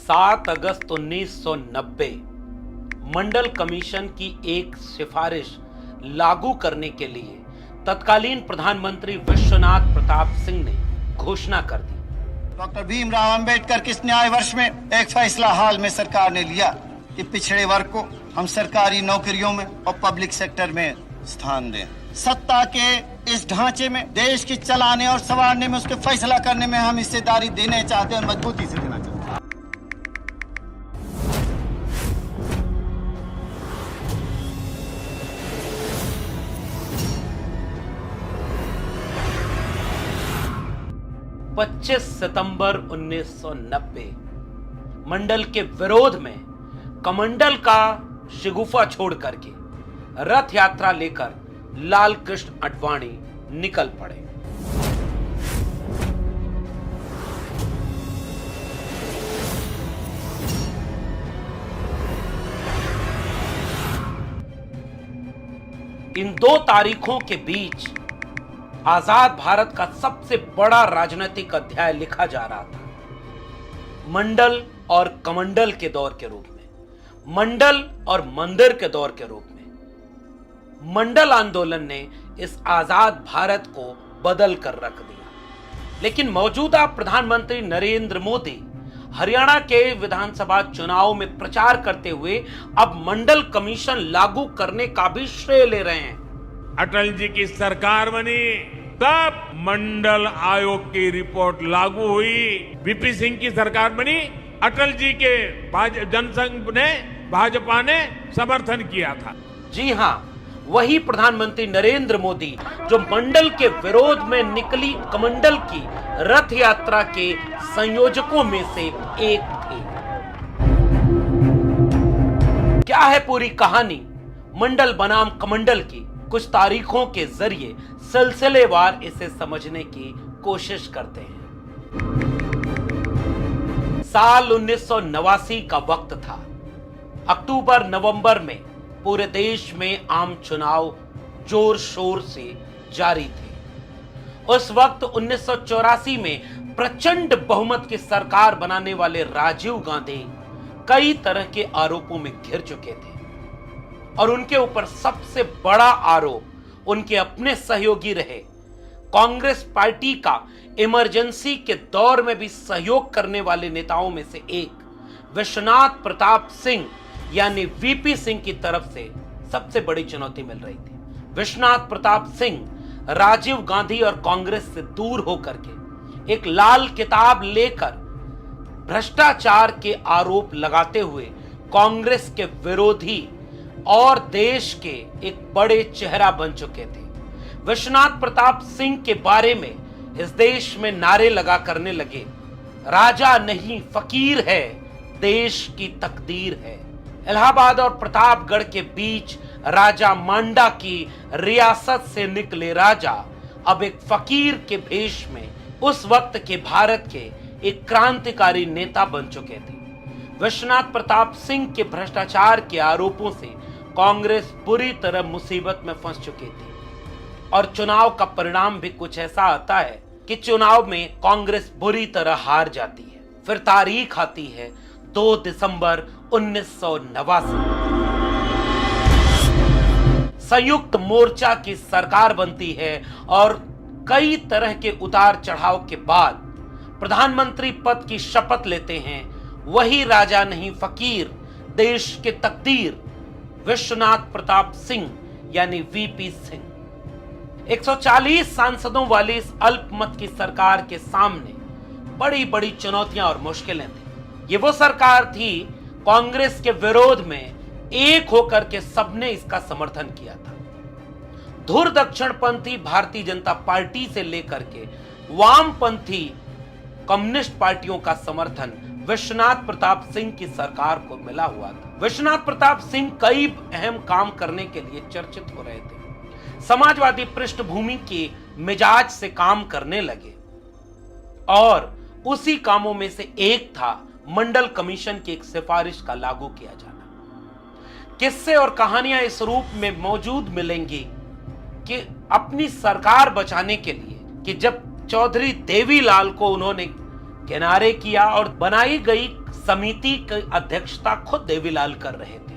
7 अगस्त 1990 मंडल commission की एक सिफारिश लागू करने के लिए तत्कालीन प्रधानमंत्री विश्वनाथ प्रताप सिंह ने घोषणा कर दी। डॉक्टर भीमराव अंबेडकर के इस न्याय वर्ष में एक फैसला हाल में सरकार ने लिया कि पिछड़े वर्ग को हम सरकारी नौकरियों में और पब्लिक सेक्टर में स्थान दें। सत्ता के इस ढांचे में देश की चलाने और संवारने में, उसके फैसला करने में हम हिस्सेदारी देने चाहते हैं और मजबूती से देना चाहते हैं। पच्चीस सितंबर 1990 मंडल के विरोध में कमंडल का शिगुफा छोड़ करके रथ यात्रा लेकर लाल कृष्ण आडवाणी निकल पड़े। इन 2 तारीखों के बीच आजाद भारत का सबसे बड़ा राजनीतिक अध्याय लिखा जा रहा था, मंडल और कमंडल के दौर के रूप में, मंडल और मंदिर के दौर के रूप में। मंडल आंदोलन ने इस आजाद भारत को बदल कर रख दिया। लेकिन मौजूदा प्रधानमंत्री नरेंद्र मोदी हरियाणा के विधानसभा चुनाव में प्रचार करते हुए अब मंडल कमीशन लागू करने का भी श्रेय ले रहे हैं। अटल जी की सरकार बनी तब मंडल आयोग की रिपोर्ट लागू हुई। वीपी सिंह की सरकार बनी, अटल जी के जनसंघ ने, भाजपा ने समर्थन किया था। जी हां, वही प्रधानमंत्री नरेंद्र मोदी जो मंडल के विरोध में निकली कमंडल की रथ यात्रा के संयोजकों में से एक थे। क्या है पूरी कहानी मंडल बनाम कमंडल की? कुछ तारीखों के जरिए सिलसिलेवार इसे समझने की कोशिश करते हैं। साल 1989 का वक्त था। अक्टूबर नवंबर में पूरे देश में आम चुनाव जोर शोर से जारी थे। उस वक्त 1984 में प्रचंड बहुमत की सरकार बनाने वाले राजीव गांधी कई तरह के आरोपों में घिर चुके थे और उनके ऊपर सबसे बड़ा आरोप उनके अपने सहयोगी रहे कांग्रेस पार्टी का इमरजेंसी के दौर में भी सहयोग करने वाले नेताओं में से एक विश्वनाथ प्रताप सिंह यानी वीपी सिंह की तरफ से सबसे बड़ी चुनौती मिल रही थी। विश्वनाथ प्रताप सिंह राजीव गांधी और कांग्रेस से दूर होकर के एक लाल किताब लेकर भ्रष्टाचार के आरोप लगाते हुए कांग्रेस के विरोधी और देश के एक बड़े चेहरा बन चुके थे। विश्वनाथ प्रताप सिंह के बारे में इस देश में नारे लगा करने लगे, राजा नहीं फकीर है, देश की तकदीर है। इलाहाबाद और प्रतापगढ़ के बीच राजा मांडा की रियासत से निकले राजा अब एक फकीर के भेष में उस वक्त के भारत के एक क्रांतिकारी नेता बन चुके थे। विश्वनाथ प्रताप सिंह के भ्रष्टाचार के आरोपों से कांग्रेस बुरी तरह मुसीबत में फंस चुकी थी और चुनाव का परिणाम भी कुछ ऐसा आता है कि चुनाव में कांग्रेस बुरी तरह हार जाती है। फिर तारीख आती है 2 दिसंबर 1989। संयुक्त मोर्चा की सरकार बनती है और कई तरह के उतार चढ़ाव के बाद प्रधानमंत्री पद की शपथ लेते हैं वही राजा नहीं फकीर, देश के तकदीर विश्वनाथ प्रताप सिंह यानी वीपी सिंह। 140 सांसदों वाली इस अल्पमत की सरकार के सामने बड़ी बड़ी चुनौतियां और मुश्किलें थी। ये वो सरकार थी कांग्रेस के विरोध में एक होकर के सबने इसका समर्थन किया था। धुर दक्षिणपंथी भारतीय जनता पार्टी से लेकर के वामपंथी कम्युनिस्ट पार्टियों का समर्थन विश्वनाथ प्रताप सिंह की सरकार को मिला हुआ था। विश्वनाथ प्रताप सिंह कई अहम काम करने के लिए चर्चित हो रहे थे। समाजवादी पृष्ठभूमि के मिजाज से काम करने लगे और उसी कामों में से एक था मंडल कमीशन की एक सिफारिश का लागू किया जाना। किस्से और कहानियां इस रूप में मौजूद मिलेंगी कि अपनी सरकार बचाने के लिए कि जब चौधरी देवीलाल को उन्होंने किनारे किया और बनाई गई समिति की अध्यक्षता खुद देवीलाल कर रहे थे,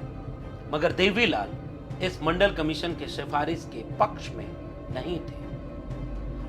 मगर देवीलाल इस मंडल कमीशन के सिफारिश के पक्ष में नहीं थे।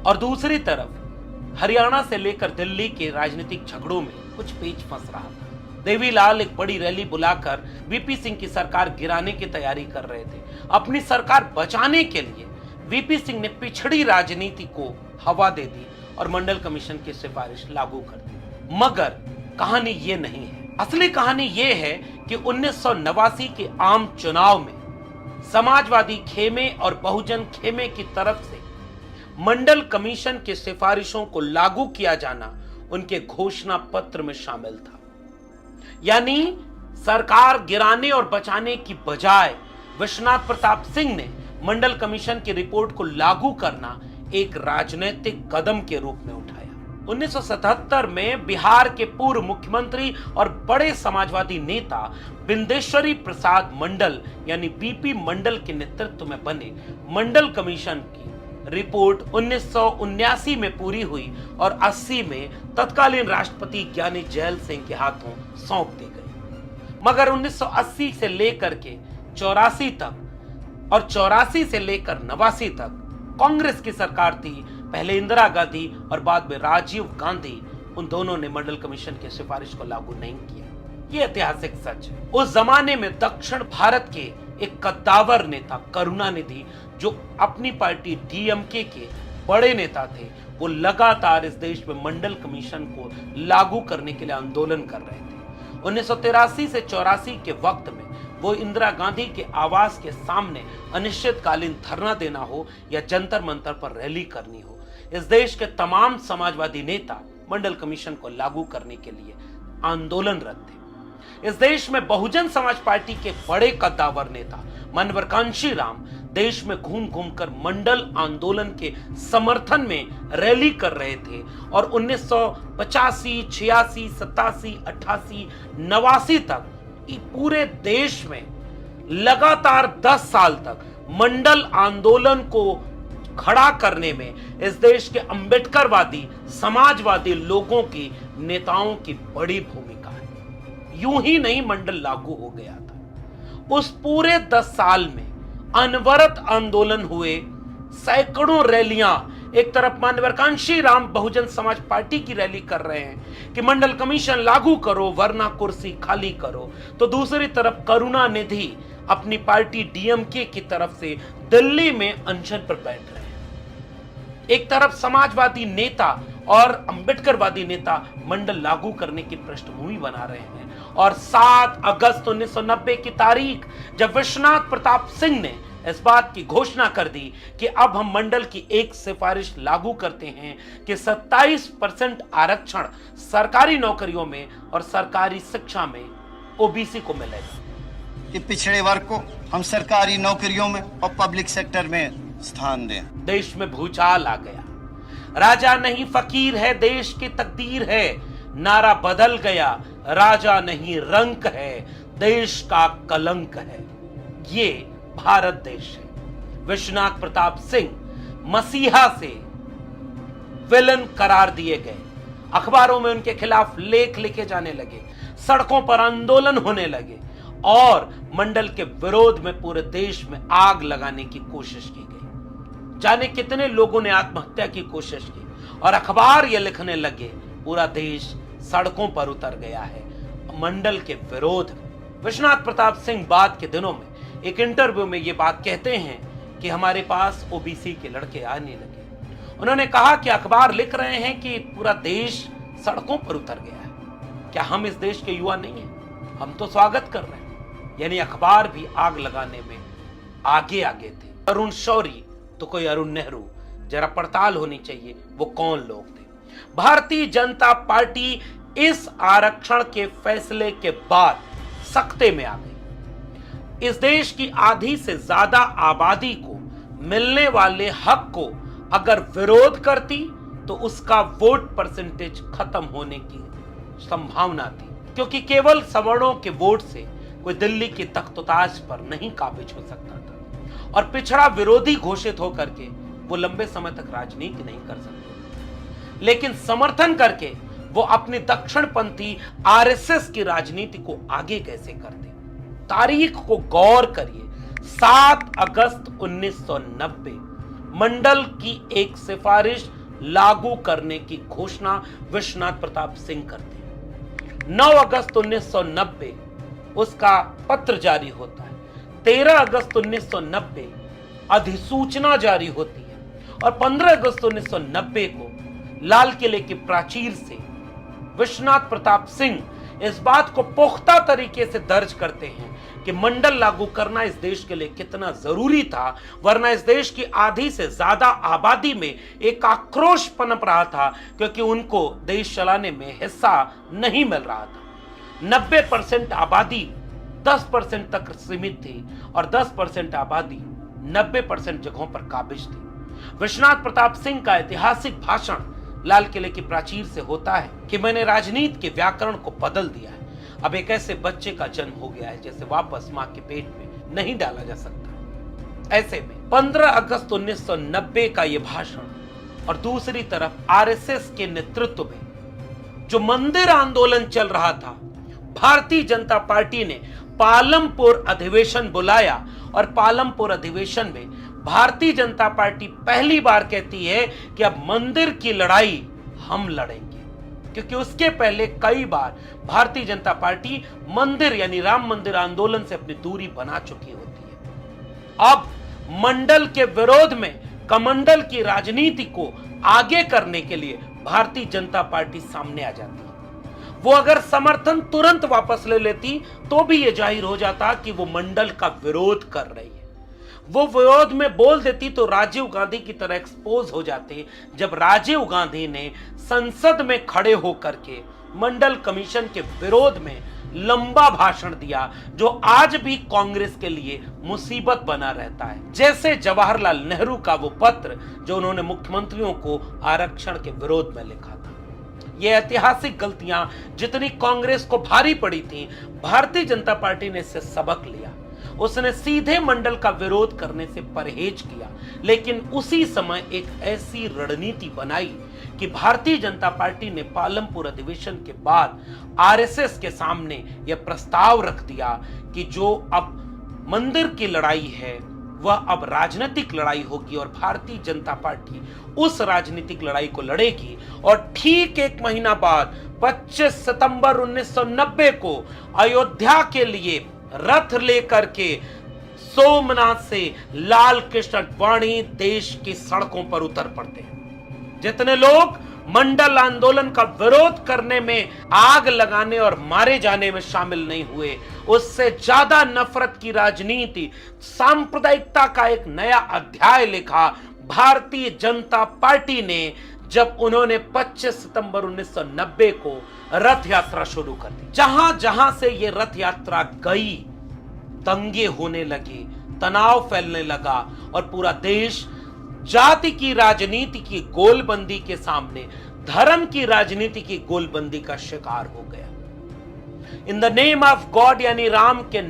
और दूसरी तरफ हरियाणा से लेकर दिल्ली के राजनीतिक झगड़ों में कुछ पेच फंस रहा था। देवीलाल एक बड़ी रैली बुलाकर वीपी सिंह की सरकार गिराने की तैयारी कर रहे थे। अपनी सरकार बचाने के लिए वीपी सिंह ने पिछड़ी राजनीति को हवा दे दी और मंडल कमीशन की सिफारिश लागू कर दी। मगर कहानी ये नहीं है। असली कहानी ये है कि 1989 के आम चुनाव में समाजवादी खेमे और बहुजन खेमे की तरफ से मंडल कमीशन की सिफारिशों को लागू किया जाना उनके घोषणा पत्र में शामिल था। यानी सरकार गिराने और बचाने की बजाय विश्वनाथ प्रताप सिंह ने मंडल कमीशन की रिपोर्ट को लागू करना एक राजनीतिक कदम के रूप में उठाया। 1977 में बिहार के पूर्व मुख्यमंत्री और बड़े समाजवादी नेता बिंदेश्वरी प्रसाद मंडल यानी बीपी मंडल के नेतृत्व में बने मंडल कमीशन की रिपोर्ट 1979 में पूरी हुई और 80 में तत्कालीन राष्ट्रपति ज्ञानी जैल सिंह के हाथों सौंप दी गई। मगर 1980 से लेकर के 84 तक और 84 से लेकर 89 तक कांग्रेस की सरकार थी। पहले इंदिरा गांधी और बाद में राजीव गांधी, उन दोनों ने मंडल कमीशन की सिफारिश को लागू नहीं किया। ये ऐतिहासिक सच है। उस जमाने में दक्षिण भारत के एक कद्दावर नेता करुणानिधि, जो अपनी पार्टी डीएमके के बड़े नेता थे, वो लगातार इस देश में मंडल कमीशन को लागू करने के लिए आंदोलन कर रहे थे। 1983 से 84 के वक्त में वो इंदिरा गांधी के आवास के सामने अनिश्चितकालीन धरना देना हो या जंतर मंतर पर रैली करनी हो, इस देश के तमाम समाजवादी नेता मंडल कमीशन को लागू करने के लिए आंदोलनरत थे। इस देश में बहुजन समाज पार्टी के बड़े कद्दावर नेता मनोहर कांशीराम देश में घूम घूम कर मंडल आंदोलन के समर्थन में रैली कर रहे थे और 1985, 86, 87, 88, 89 तक पूरे देश में लगातार 10 साल तक मंडल आंदोलन को खड़ा करने में इस देश के अंबेडकरवादी समाजवादी लोगों की नेताओं की बड़ी भूमिका है। यूं ही नहीं मंडल लागू हो गया था। उस पूरे 10 साल में अनवरत आंदोलन हुए, सैकड़ों रैलियां। एक तरफ माननीय कांशीराम बहुजन समाज पार्टी की रैली कर रहे हैं कि मंडल कमीशन लागू करो वरना कुर्सी खाली करो, तो दूसरी तरफ करुणानिधि अपनी पार्टी डीएमके की तरफ से दिल्ली में अनशन पर बैठ रहे हैं। एक तरफ समाजवादी नेता और अंबेडकरवादी नेता मंडल लागू करने की पृष्ठभूमि बना रहे हैं और 7 अगस्त 1990 की तारीख जब विश्वनाथ प्रताप सिंह ने इस बात की घोषणा कर दी कि अब हम मंडल की एक सिफारिश लागू करते हैं कि 27% आरक्षण सरकारी नौकरियों में और सरकारी शिक्षा में ओबीसी को मिलेगा, कि पिछड़े वर्ग को हम सरकारी नौकरियों में और पब्लिक सेक्टर में स्थान दें। देश में भूचाल आ गया। राजा नहीं फकीर है देश की तकदीर है, नारा बदल गया। राजा नहीं रंक है देश का कलंक है। ये भारत देश है। विश्वनाथ प्रताप सिंह मसीहा से विलन करार दिए गए। अखबारों में उनके खिलाफ लेख लिखे जाने लगे, सड़कों पर आंदोलन होने लगे और मंडल के विरोध में पूरे देश में आग लगाने की कोशिश की गई। जाने कितने लोगों ने आत्महत्या की कोशिश की और अखबार ये लिखने लगे पूरा देश सड़कों पर उतर गया है मंडल के विरोध में। विश्वनाथ प्रताप सिंह बाद के दिनों में एक इंटरव्यू में ये बात कहते हैं कि हमारे पास ओबीसी के लड़के आने लगे। उन्होंने कहा कि अखबार लिख रहे हैं कि पूरा देश सड़कों पर उतर गया है, क्या हम इस देश के युवा नहीं हैं? हम तो स्वागत कर रहे हैं। यानी अखबार भी आग लगाने में आगे आगे थे। अरुण शौरी तो कोई अरुण नेहरू, जरा पड़ताल होनी चाहिए वो कौन लोग थे। भारतीय जनता पार्टी इस आरक्षण के फैसले के बाद सख्ते में आ गई। इस देश की आधी से ज्यादा आबादी को मिलने वाले हक को अगर विरोध करती तो उसका वोट परसेंटेज खत्म होने की संभावना थी, क्योंकि केवल सवर्णों के वोट से कोई दिल्ली की तख्तोताज पर नहीं काबिज हो सकता था और पिछड़ा विरोधी घोषित होकर के वो लंबे समय तक राजनीति नहीं कर सकते। लेकिन समर्थन करके वो अपनी दक्षिणपंथी आरएसएस की राजनीति को आगे कैसे करते। तारीख को गौर करिए, 7 अगस्त 1990 मंडल की एक सिफारिश लागू करने की घोषणा विश्वनाथ प्रताप सिंह करते हैं। 9 अगस्त 1990 उसका पत्र जारी होता है। 13 अगस्त 1990 अधिसूचना जारी होती है और 15 अगस्त 1990 को लाल किले की प्राचीर से विश्वनाथ प्रताप सिंह इस बात को पुख्ता तरीके से दर्ज करते हैं कि मंडल लागू करना इस देश के लिए कितना जरूरी था, वरना इस देश की आधी से ज्यादा आबादी में एक आक्रोश पनप रहा था क्योंकि उनको देश चलाने में हिस्सा नहीं मिल रहा था। 90% आबादी 10% तक सीमित थी और 10% आबादी 90% जगहों पर काबिज थी। विश्वनाथ प्रताप सिंह का ऐतिहासिक भाषण लाल किले की प्राचीर से होता है कि मैंने राजनीति के व्याकरण को बदल दिया है। अब एक ऐसे बच्चे का जन्म हो गया है जैसे वापस मां के पेट में नहीं डाला जा सकता। ऐसे में 15 अगस्त 1990 का यह भाषण और दूसरी तरफ आरएसएस के नेतृत्व में जो मंदिर आंदोलन चल रहा था, भारतीय जनता पार्टी ने पालमपुर अधिवेशन बुलाया और पालमपुर अधिवेशन में भारतीय जनता पार्टी पहली बार कहती है कि अब मंदिर की लड़ाई हम लड़ेंगे, क्योंकि उसके पहले कई बार भारतीय जनता पार्टी मंदिर यानी राम मंदिर आंदोलन से अपनी दूरी बना चुकी होती है। अब मंडल के विरोध में कमंडल की राजनीति को आगे करने के लिए भारतीय जनता पार्टी सामने आ जाती है। वो अगर समर्थन तुरंत वापस ले लेती तो भी यह जाहिर हो जाता कि वो मंडल का विरोध कर रही है। वो विरोध में बोल देती तो राजीव गांधी की तरह एक्सपोज हो जाते, जब राजीव गांधी ने संसद में खड़े होकर के मंडल कमीशन के विरोध में लंबा भाषण दिया, जो आज भी कांग्रेस के लिए मुसीबत बना रहता है। जैसे जवाहरलाल नेहरू का वो पत्र जो उन्होंने मुख्यमंत्रियों को आरक्षण के विरोध में लिखा था। ये ऐतिहासिक गलतियां जितनी कांग्रेस को भारी पड़ी थी, भारतीय जनता पार्टी ने इससे सबक लिया। उसने सीधे मंडल का विरोध करने से परहेज किया, लेकिन उसी समय एक ऐसी रणनीति बनाई कि भारतीय जनता पार्टी ने पालमपुर अधिवेशन के बाद आरएसएस के सामने यह प्रस्ताव रख दिया कि जो अब मंदिर की लड़ाई है वह अब राजनीतिक लड़ाई होगी और भारतीय जनता पार्टी उस राजनीतिक लड़ाई को लड़ेगी। और ठीक एक महीना बाद 25 सितंबर 1990 को अयोध्या के लिए रथ लेकर के सोमनाथ से लाल कृष्ण आडवाणी देश की सड़कों पर उतर पड़ते हैं। जितने लोग मंडल आंदोलन का विरोध करने में, आग लगाने और मारे जाने में शामिल नहीं हुए, उससे ज्यादा नफरत की राजनीति, सांप्रदायिकता का एक नया अध्याय लिखा भारतीय जनता पार्टी ने जब उन्होंने 25 सितंबर 1990 को रथ यात्रा शुरू कर दी। जहां जहां से ये रथ यात्रा गई, दंगे होने लगे, तनाव फैलने लगा और पूरा देश जाति की राजनीति की गोलबंदी के सामने धर्म की राजनीति की गोलबंदी का शिकार हो गया। In the name of God यानी राम के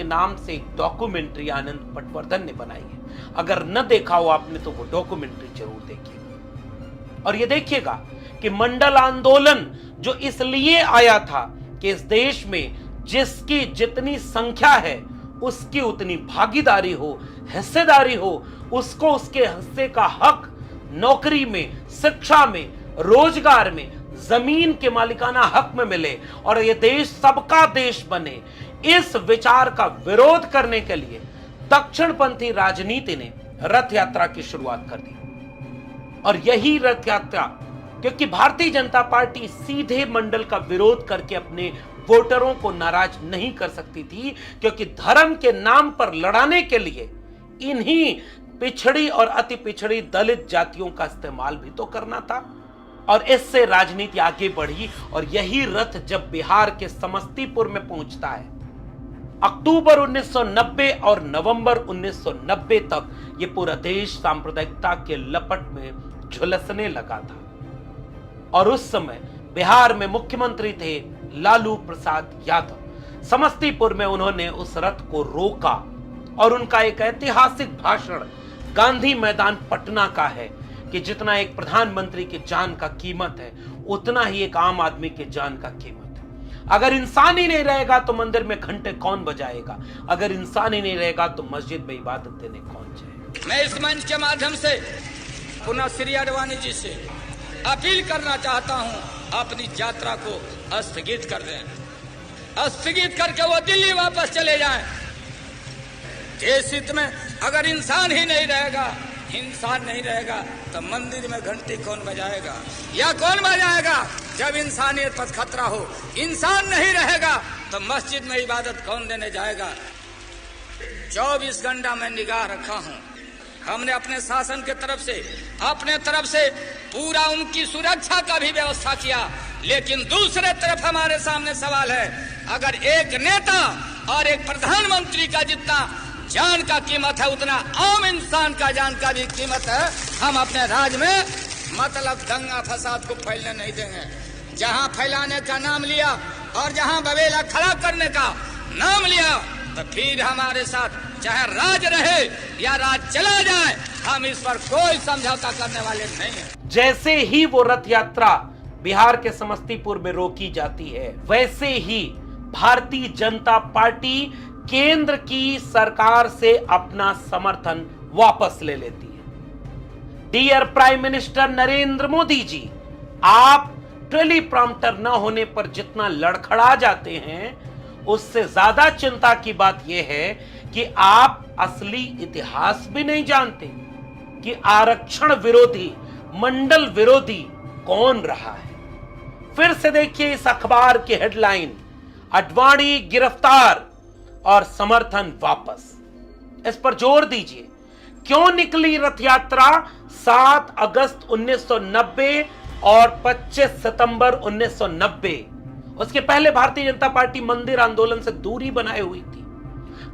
नाम से एक डॉक्यूमेंट्री आनंद पटवर्धन ने बनाई है। अगर न देखा हो आपने तो वो डॉक्यूमेंट्री जरूर देखिएगा और ये देखिएगा कि मंडल आंदोलन जो इसलिए आया था कि इस देश में जिसकी जितनी संख्या है उसकी उतनी भागीदारी हो, हिस्सेदारी हो, उसको उसके हिस्से का हक नौकरी में, शिक्षा में, रोजगार में, जमीन के मालिकाना हक में मिले और यह देश सबका देश बने। इस विचार का विरोध करने के लिए दक्षिणपंथी राजनीति ने रथ यात्रा की शुरुआत कर दी। और यही रथ यात्रा, क्योंकि भारतीय जनता पार्टी सीधे मंडल का विरोध करके अपने वोटरों को नाराज नहीं कर सकती थी, क्योंकि धर्म के नाम पर लड़ाने के लिए इन्हीं पिछड़ी और अति पिछड़ी दलित जातियों का इस्तेमाल भी तो करना था। और इससे राजनीति आगे बढ़ी और यही रथ जब बिहार के समस्तीपुर में पहुंचता है, अक्टूबर 1990 और नवंबर 1990 तक यह पूरा देश सांप्रदायिकता के लपट में झुलसने लगा था। और उस समय बिहार में मुख्यमंत्री थे लालू प्रसाद यादव। समस्तीपुर में उन्होंने उस रथ को रोका और उनका एक ऐतिहासिक भाषण गांधी मैदान पटना का है कि जितना एक प्रधानमंत्री की जान का कीमत है उतना ही एक आम आदमी की जान का कीमत है। अगर इंसान ही नहीं रहेगा तो मंदिर में घंटे कौन बजाएगा? अगर इंसान ही नहीं रहेगा तो मस्जिद में इबादत देने कौन जाएगा? मैं इस मंच के माध्यम से पुनः श्री अडवाणी जी से अपील करना चाहता हूं, अपनी यात्रा को स्थगित कर दें, स्थगित करके वो दिल्ली वापस चले जाएं। देश हित में अगर इंसान ही नहीं रहेगा, इंसान नहीं रहेगा तो मंदिर में घंटी कौन बजाएगा या कौन बजाएगा? जब इंसानियत पर खतरा हो, इंसान नहीं रहेगा तो मस्जिद में इबादत कौन देने जाएगा? 24 घंटा में निगाह रखा हूं। हमने अपने शासन के अपने तरफ से पूरा उनकी सुरक्षा का भी व्यवस्था किया, लेकिन दूसरे तरफ हमारे सामने सवाल है, अगर एक नेता और एक प्रधानमंत्री का जितना जान का कीमत है उतना आम इंसान का जान का भी कीमत है। हम अपने राज्य में मतलब दंगा फसाद को फैलने नहीं देंगे। जहां फैलाने का नाम लिया और जहां बवेला खड़ा करने का नाम लिया तो फिर हमारे साथ चाहे राज रहे या राज चला जाए, हम इस पर कोई समझौता करने वाले नहीं हैं। जैसे ही वो रथ यात्रा बिहार के समस्तीपुर में रोकी जाती है, वैसे ही भारतीय जनता पार्टी केंद्र की सरकार से अपना समर्थन वापस ले लेती है। Dear prime minister Narendra Modi ji, आप टेलीप्रॉम्प्टर न होने पर जितना लड़खड़ा जाते हैं, उससे ज्यादा चिंता की बात यह है कि आप असली इतिहास भी नहीं जानते कि आरक्षण विरोधी, मंडल विरोधी कौन रहा है। फिर से देखिए इस अखबार की हेडलाइन, अडवाणी गिरफ्तार और समर्थन वापस। इस पर जोर दीजिए, क्यों निकली रथ यात्रा 7 अगस्त 1990 और 25 सितंबर 1990? उसके पहले भारतीय जनता पार्टी मंदिर आंदोलन से दूरी बनाए हुई थी।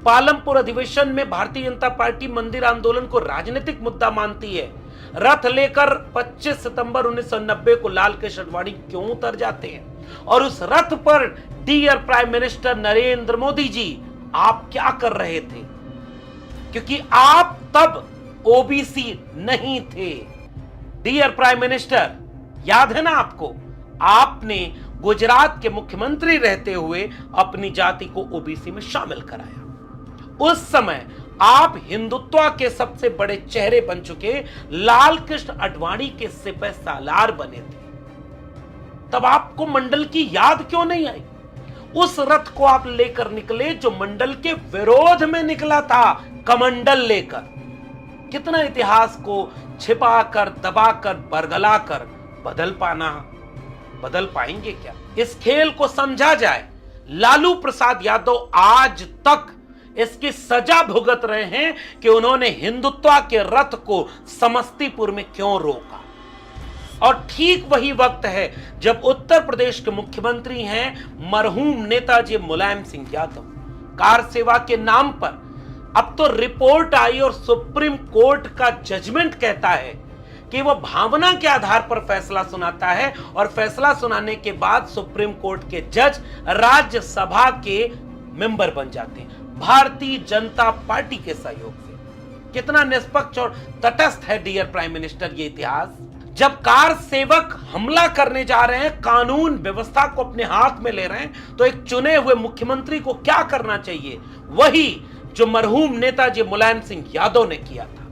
पालमपुर अधिवेशन में भारतीय जनता पार्टी मंदिर आंदोलन को राजनीतिक मुद्दा मानती है। रथ लेकर 25 सितंबर 1990 को लाल कृष्ण आडवाणी क्यों उतर जाते हैं? और उस रथ पर dear prime minister Narendra Modi ji, आप क्या कर रहे थे? क्योंकि आप तब ओबीसी नहीं थे। डियर प्राइम मिनिस्टर, याद है ना आपको, आपने गुजरात के मुख्यमंत्री रहते हुए अपनी जाति को ओबीसी में शामिल कराया। उस समय आप हिंदुत्व के सबसे बड़े चेहरे बन चुके लाल कृष्ण आडवाणी के सिपह सालार बने थे। तब आपको मंडल की याद क्यों नहीं आई? उस रथ को आप लेकर निकले जो मंडल के विरोध में निकला था, कमंडल लेकर। कितना इतिहास को छिपाकर, दबाकर, बरगलाकर बदल पाएंगे क्या? इस खेल को समझा जाए। लालू प्रसाद यादव आज तक इसकी सजा भुगत रहे हैं कि उन्होंने हिंदुत्व के रथ को समस्तीपुर में क्यों रोका। और ठीक वही वक्त है जब उत्तर प्रदेश के मुख्यमंत्री हैं मरहूम नेताजी मुलायम सिंह यादव। कार सेवा के नाम पर अब तो रिपोर्ट आई और सुप्रीम कोर्ट का जजमेंट कहता है कि वो भावना के आधार पर फैसला सुनाता है, और फैसला सुनाने के बाद सुप्रीम कोर्ट के जज राज्यसभा के मेंबर बन जाते हैं भारतीय जनता पार्टी के सहयोग से। कितना निष्पक्ष और तटस्थ है डियर प्राइम मिनिस्टर ये इतिहास। जब कार सेवक हमला करने जा रहे हैं, कानून व्यवस्था को अपने हाथ में ले रहे हैं, तो एक चुने हुए मुख्यमंत्री को क्या करना चाहिए? वही जो मरहूम नेताजी मुलायम सिंह यादव ने किया था,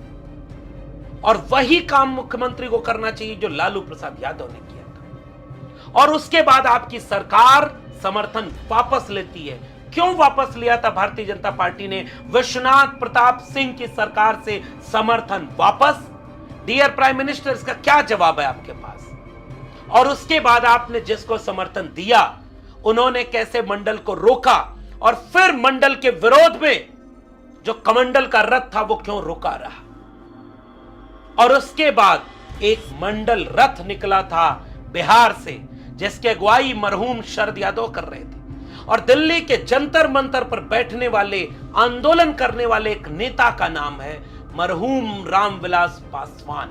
और वही काम मुख्यमंत्री को करना चाहिए जो लालू प्रसाद यादव ने किया था। और उसके बाद आपकी सरकार समर्थन वापस लेती है। क्यों वापस लिया था भारतीय जनता पार्टी ने विश्वनाथ प्रताप सिंह की सरकार से समर्थन वापस? डियर प्राइम मिनिस्टर, इसका क्या जवाब है आपके पास? और उसके बाद आपने जिसको समर्थन दिया, उन्होंने कैसे मंडल को रोका, और फिर मंडल के विरोध में जो कमंडल का रथ था वो क्यों रुका रहा? और उसके बाद एक मंडल रथ निकला था बिहार से, जिसकी अगुवाई मरहूम शरद यादव कर रहे थे, और दिल्ली के जंतर मंतर पर बैठने वाले, आंदोलन करने वाले एक नेता का नाम है मरहूम रामविलास पासवान।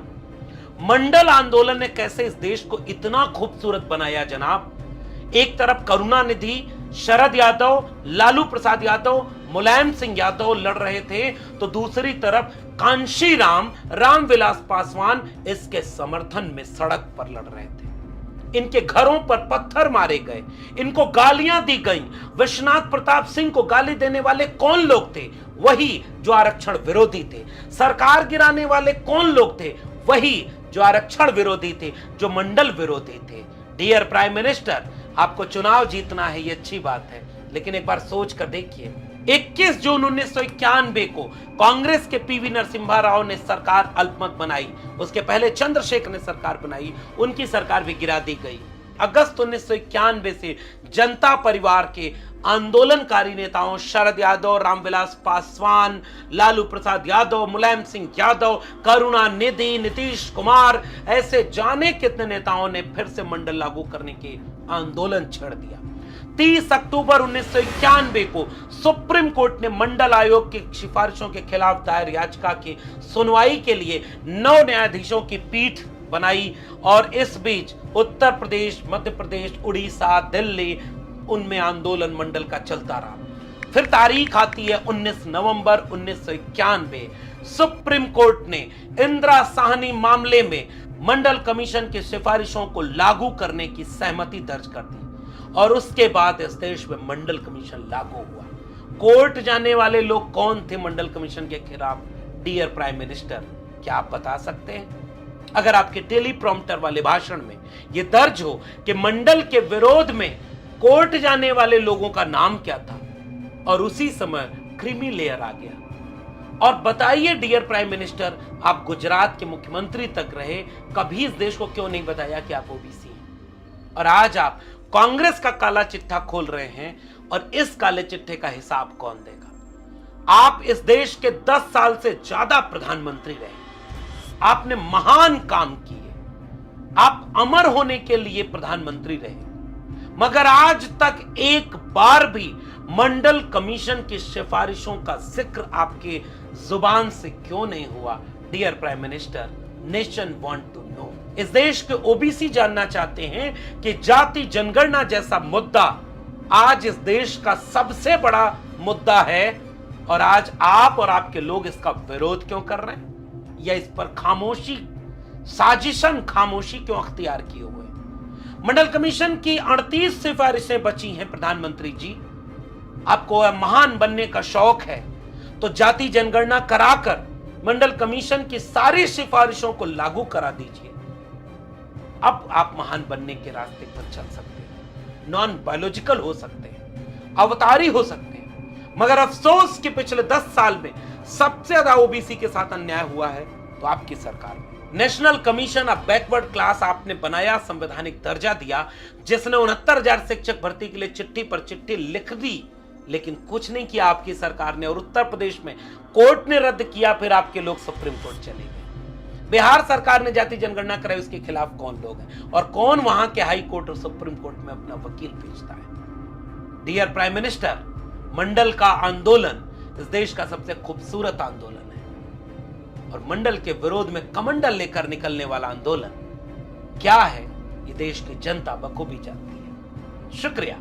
मंडल आंदोलन ने कैसे इस देश को इतना खूबसूरत बनाया जनाब। एक तरफ करुणानिधि शरद यादव, लालू प्रसाद यादव, मुलायम सिंह यादव लड़ रहे थे, तो दूसरी तरफ कांशीराम, रामविलास पासवान इसके समर्थन में सड़क पर लड़ रहे थे। इनके घरों पर पत्थर मारे गए, इनको गालियां दी गईं। विश्वनाथ प्रताप सिंह को गाली देने वाले कौन लोग थे? वही जो आरक्षण विरोधी थे। सरकार गिराने वाले कौन लोग थे? वही जो आरक्षण विरोधी थे, जो मंडल विरोधी थे। डियर प्राइम मिनिस्टर, आपको चुनाव जीतना है, ये अच्छी बात है, लेकिन एक बार सोच कर देखिए, 21 जून 1991 को कांग्रेस के पीवी नरसिम्हा राव ने सरकार अल्पमत बनाई। उसके पहले चंद्रशेखर ने सरकार बनाई, उनकी सरकार भी गिरा दी गई। अगस्त 1991 से जनता परिवार के आंदोलनकारी नेताओं शरद यादव, रामविलास पासवान, लालू प्रसाद यादव, मुलायम सिंह यादव, करुणानिधि, नीतीश कुमार, ऐसे जाने कितने नेताओं ने फिर से मंडल लागू करने के आंदोलन छेड़ दिया। 30 अक्टूबर 1991 को सुप्रीम कोर्ट ने मंडल आयोग की सिफारिशों के खिलाफ दायर याचिका की सुनवाई के लिए 9 न्यायाधीशों की पीठ बनाई, और इस बीच उत्तर प्रदेश, मध्य प्रदेश, उड़ीसा, दिल्ली, उनमें आंदोलन मंडल का चलता रहा। फिर तारीख आती है 19 नवंबर 1991। सुप्रीम कोर्ट ने इंदिरा साहनी मामले में मंडल कमीशन की सिफारिशों को लागू करने की सहमति दर्ज कर दी, और उसके बाद इस देश में मंडल कमीशन लागू हुआ। कोर्ट जाने वाले लोग कौन थे मंडल कमीशन के खिलाफ? डियर प्राइम मिनिस्टर, क्या आप बता सकते हैं? अगर आपके टेलीप्रॉम्प्टर वाले भाषण में यह दर्ज हो कि मंडल के विरोध में कोर्ट जाने वाले लोगों का नाम क्या था, और उसी समय क्रीमी लेयर आ गया। और बताइए डियर प्राइम मिनिस्टर, आप गुजरात के मुख्यमंत्री तक रहे, कभी इस देश को क्यों नहीं बताया कि आप ओबीसी हैं? और आज आप कांग्रेस का काला चिट्ठा खोल रहे हैं, और इस काले चिट्ठे का हिसाब कौन देगा? आप इस देश के 10 साल से ज्यादा प्रधानमंत्री रहे, आपने महान काम किए, आप अमर होने के लिए प्रधानमंत्री रहे, मगर आज तक एक बार भी मंडल कमीशन की सिफारिशों का जिक्र आपके जुबान से क्यों नहीं हुआ? Dear prime minister, nation want to know. इस देश के ओबीसी जानना चाहते हैं कि जाति जनगणना जैसा मुद्दा आज इस देश का सबसे बड़ा मुद्दा है, और आज आप और आपके लोग इसका विरोध क्यों कर रहे हैं, या इस पर खामोशी, साजिशन खामोशी क्यों अख्तियार किए हुए? मंडल कमीशन की 38 सिफारिशें बची हैं। प्रधानमंत्री जी, आपको महान बनने का शौक है तो जाति जनगणना कराकर मंडल कमीशन की सारी सिफारिशों को लागू करा दीजिए। अब आप महान बनने के रास्ते पर चल सकते हैं, नॉन बायोलॉजिकल हो सकते हैं, अवतारी हो सकते हैं, मगर अफसोस कि पिछले 10 साल में सबसे ज्यादा ओबीसी के साथ अन्याय हुआ है तो आपकी सरकार में। National commission of backward class आपने बनाया, संवैधानिक दर्जा दिया, जिसने 69,000 शिक्षक भर्ती के लिए चिट्ठी पर चिट्ठी लिख दी, लेकिन कुछ नहीं किया आपकी सरकार ने। और उत्तर प्रदेश में कोर्ट ने रद्द किया, फिर आपके लोग सुप्रीम कोर्ट चले गए। बिहार सरकार ने जाति जनगणना कराई, उसके खिलाफ कौन लोग हैं, और कौन वहां के हाई कोर्ट और सुप्रीम कोर्ट में अपना वकील भेजता है? डियर प्राइम मिनिस्टर, मंडल का आंदोलन इस देश का सबसे खूबसूरत आंदोलन है, और मंडल के विरोध में कमंडल लेकर निकलने वाला आंदोलन क्या है, ये देश की जनता बखूबी जानती है। शुक्रिया।